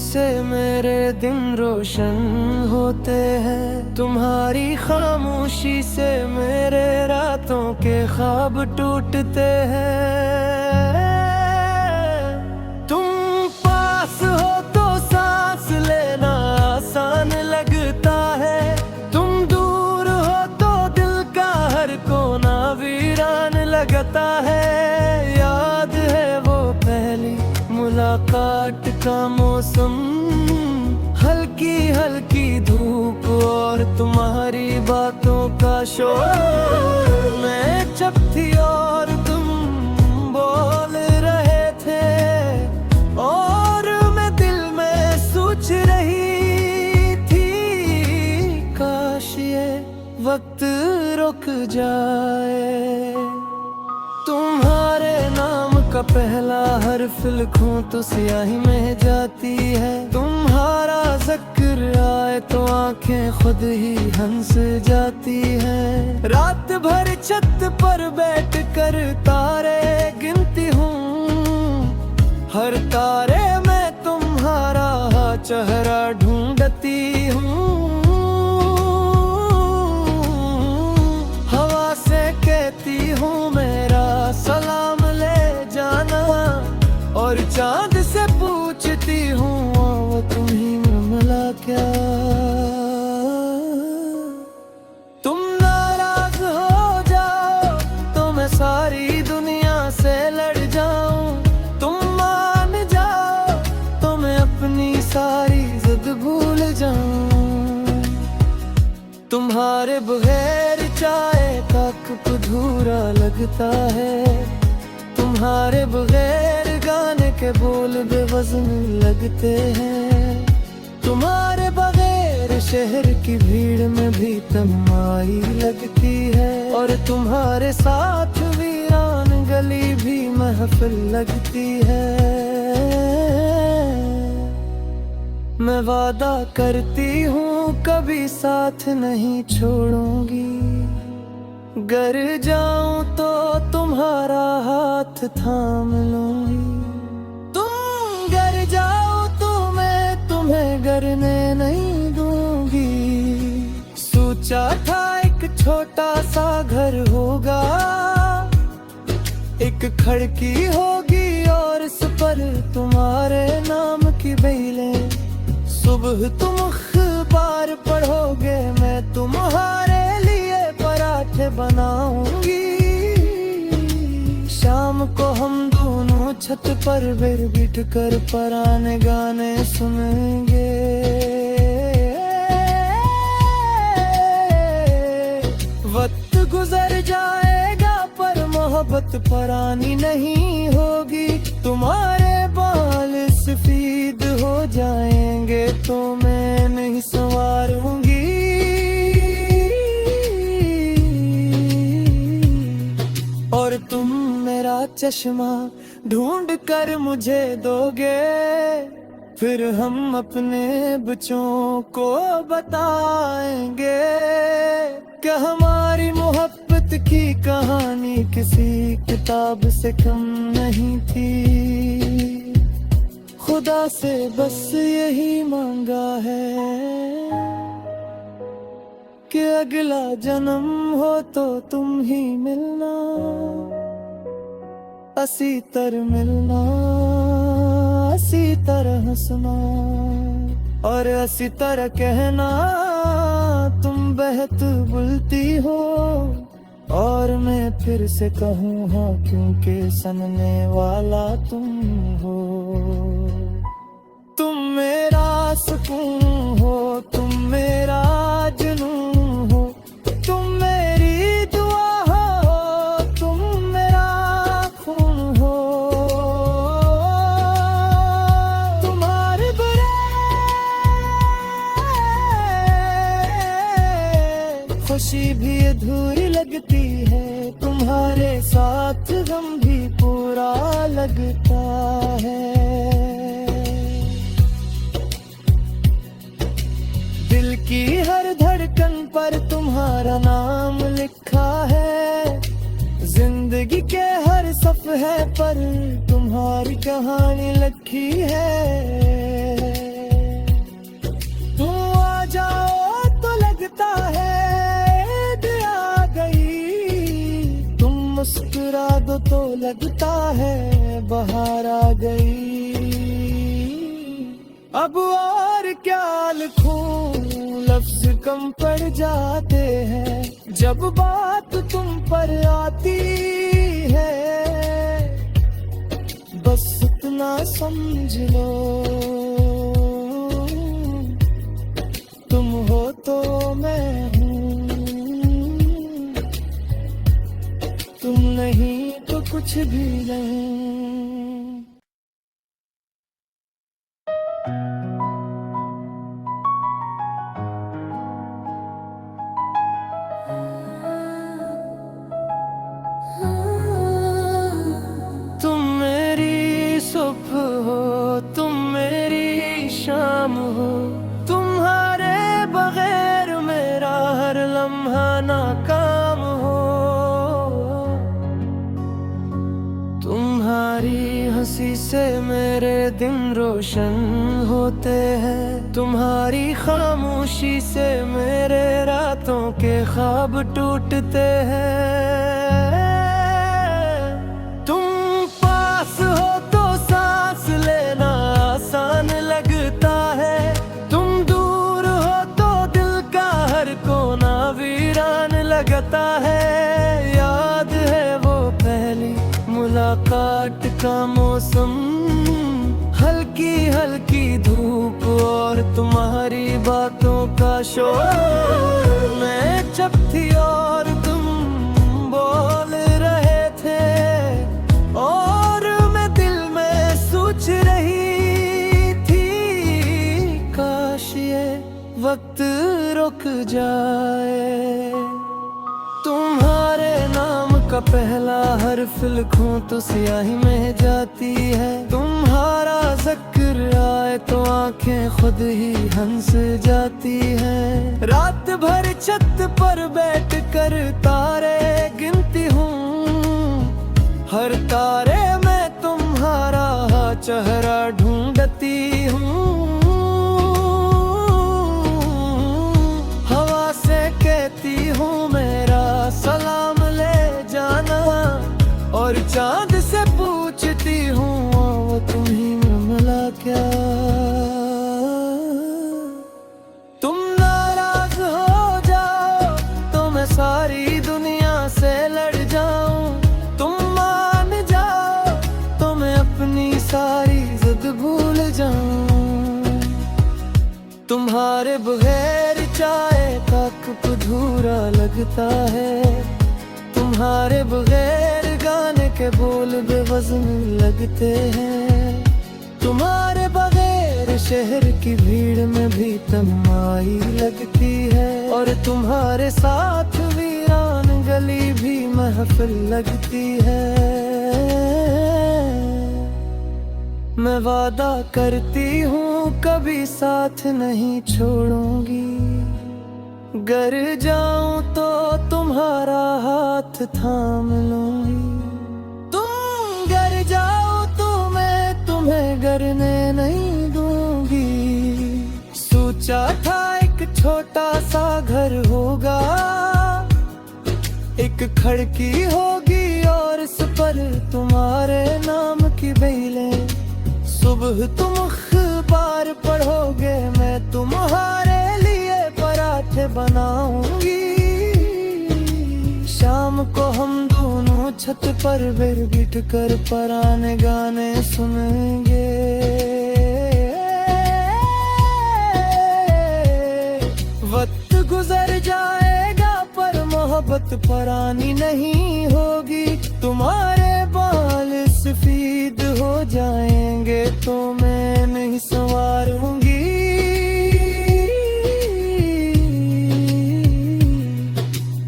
से मेरे दिन रोशन होते हैं, तुम्हारी खामोशी से मेरे रातों के ख्वाब टूटते हैं। तुम पास हो तो सांस लेना आसान लगता है, तुम दूर हो तो दिल का हर कोना वीरान लगता है। याद है वो पहली मुलाकात का मौसम, हल्की हल्की धूप और तुम्हारी बातों का शोर। मैं चुप थी और तुम बोल रहे थे, और मैं दिल में सोच रही थी, काश ये वक्त रुक जाए। तुम्हारे नाम का पहला हर्फ लिखूं तो स्याही में जाती है, तुम्हारा जिक्र आए तो आंखें खुद ही हंस जाती हैं। रात भर छत पर बैठ कर तारे गिनती हूँ, हर तारे में तुम्हारा चेहरा ढूंढती हूँ। हवा से कहती हूँ मेरा सलाम ले जाना, और चांद से पूछती हूँ वो तुम्हीं में मिला क्या। तुम नाराज हो जाओ तो मैं सारी दुनिया से लड़ जाऊं, तुम मान जाओ तो मैं अपनी सारी जिद भूल जाऊं। तुम्हारे बगैर चाय का कप अधूरा लगता है, तुम्हारे बगैर गाने के बोल बेवज़न लगते हैं। तुम्हारे बगैर शहर की भीड़ में भी तन्हाई लगती है, और तुम्हारे साथ वीरान गली भी महफिल लगती है। मैं वादा करती हूँ कभी साथ नहीं छोड़ूंगी, गर जाऊं तो तुम्हारा हाथ थाम लूंगी। तुम गर जाओ तो मैं तुम्हें गरने नहीं दूंगी। सोचा था एक छोटा सा घर होगा, एक खिड़की होगी और इस पर तुम्हारे नाम की बेलें। सुबह तुम अखबार पढ़ोगे, मैं तुम्हारे लिए पराठे बनाऊंगी। शाम को हम दोनों छत पर बैठ कर पुराने गाने सुनेंगे। वक्त गुजर जाएगा पर मोहब्बत पुरानी नहीं होगी। तुम्हारे बाल सफेद हो जाएंगे तो मैं नहीं संवारूंगी। और तुम मेरा चश्मा ढूंढ कर मुझे दोगे, फिर हम अपने बच्चों को बताएंगे कि हमारी मोहब्बत की कहानी किसी किताब से कम नहीं थी। खुदा से बस यही मांगा है कि अगला जन्म हो तो तुम ही मिलना, असी तरह मिलना, असी तरह हंसना, और असी तरह कहना तुम बहत बुलती हो। और मैं फिर से कहूँ हाँ, क्योंकि सनने वाला तुम हो। तुम मेरा सुकून हो, तुम मेरा जुनून हो, तुम मेरी दुआ हो, तुम मेरा खून हो। तुम्हारे बगैर खुशी भी अधूरी लगती है, तुम्हारे साथ गम भी पूरा लगता है। दिल की हर धड़कन पर तुम्हारा नाम लिखा है, जिंदगी के हर सफ़हे पर तुम्हारी कहानी लिखी है। अब और क्या लिखूं, लफ्ज कम पड़ जाते हैं जब बात तुम पर आती है। बस इतना समझ लो, तुम हो तो मैं हूँ, तुम नहीं तो कुछ भी नहीं। तुम मेरी सुबह हो, तुम मेरी शाम हो, तुम्हारे बगैर मेरा हर लम्हा नाकाम हो। तुम्हारी हंसी से मेरे दिन रोशन होते हैं, तुम्हारी खामोशी से मेरे रातों के ख्वाब टूटते हैं। तुम पास हो तो सांस लेना आसान लगता है, तुम दूर हो तो दिल का हर कोना वीरान लगता है। याद है वो पहली मुलाकात का मौसम, हल्की हल्की धूप और तुम्हारी बातों का शोर। मैं चुप थी और तुम बोल रहे थे, और मैं दिल में सोच रही थी, काश ये वक्त रुक जाए। तुम्हारे नाम का पहला हर्फ लिखूं तो स्याही में जाती है, तुम्हारा जिक्र आए तो आंखें खुद ही हंस जाती हैं। रात भर छत पर बैठ कर तारे गिनती हूँ, हर तारे में तुम्हारा चेहरा ढूंढती हूँ। हवा से कहती हूँ मेरा सलाम ले जाना, और चांद से पूछती हूँ वो तुम्हीं में मिला क्या। तुम नाराज हो जाओ तो मैं सारी दुनिया से लड़ जाऊं, तुम मान जाओ तो मैं अपनी सारी जिद भूल जाऊं। तुम्हारे बगैर चाय का कप अधूरा लगता है, तुम्हारे बगैर गाने के बोल बेवज़न लगते हैं। तुम्हारे बगैर शहर की भीड़ में भी तन्हाई लगती है, और तुम्हारे साथ वीरान गली भी महफिल लगती है। मैं वादा करती हूँ कभी साथ नहीं छोड़ूंगी, गर जाऊं तो तुम्हारा हाथ थाम लूंगी। तुम गर जाओ तो मैं तुम्हें गरने नहीं दूंगी। सोचा था एक छोटा सा घर होगा, एक खिड़की होगी और इस पर तुम्हारे नाम की बेलें। सुबह तुम अखबार पढ़ोगे, मैं तुम्हारे लिए पराठे बनाऊंगी। शाम को हम दोनों छत पर बैठ कर पुराने गाने सुनेंगे। वक्त गुजर जाएगा पर मोहब्बत पुरानी नहीं होगी। तुम्हारे बाल सफेद हो जाएंगे तो मैं नहीं संवारूंगी।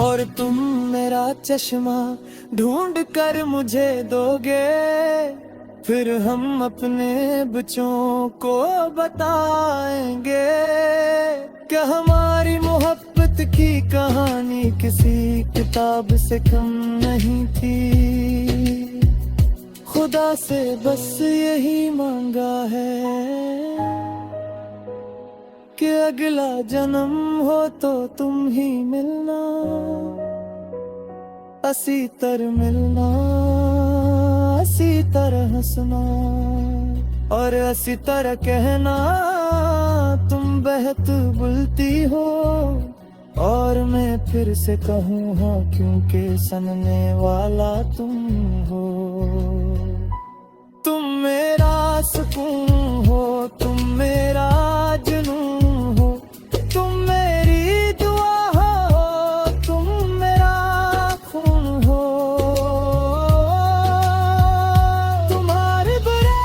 और तुम मेरा चश्मा ढूंढ कर मुझे दोगे, फिर हम अपने बच्चों को बताएंगे कि हमारी मोहब्बत की कहानी किसी किताब से कम नहीं थी। खुदा से बस यही मांगा है कि अगला जन्म हो तो तुम ही मिलना, असी तरह मिलना, असी तरह हंसना और असी तरह कहना। इबारत बुलती हो और मैं फिर से कहूँ हाँ, क्योंकि सनने वाला तुम हो। तुम मेरा सुकून हो, तुम मेरा जुनून हो, तुम मेरी दुआ हो, तुम मेरा खून हो। तुम्हारे बुरे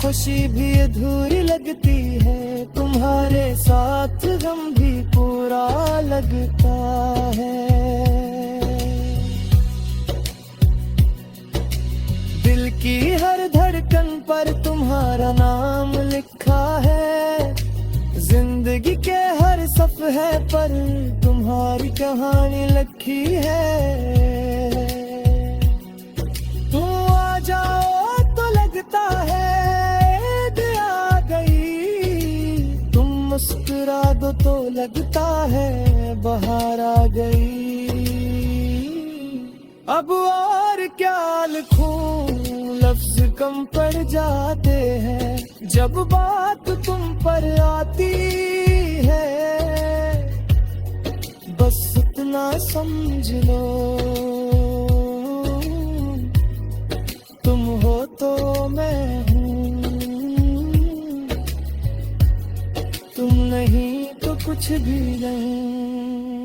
खुशी भी अधूरी लगती है, तुम्हारे साथ गम भी पूरा लगता है। दिल की हर धड़कन पर तुम्हारा नाम लिखा है, जिंदगी के हर सफ़हे पर तुम्हारी कहानी लिखी है। तुम आ जाओ तो लगता है ईद आ गई, तुम मुस्कुरा दो तो लगता है बहार आ गई। अब और क्या लिखूं, लफ्ज कम पड़ जाते हैं जब बात तुम पर आती है। बस इतना समझ लो, तुम हो तो मैं हूँ, तुम नहीं तो कुछ भी नहीं।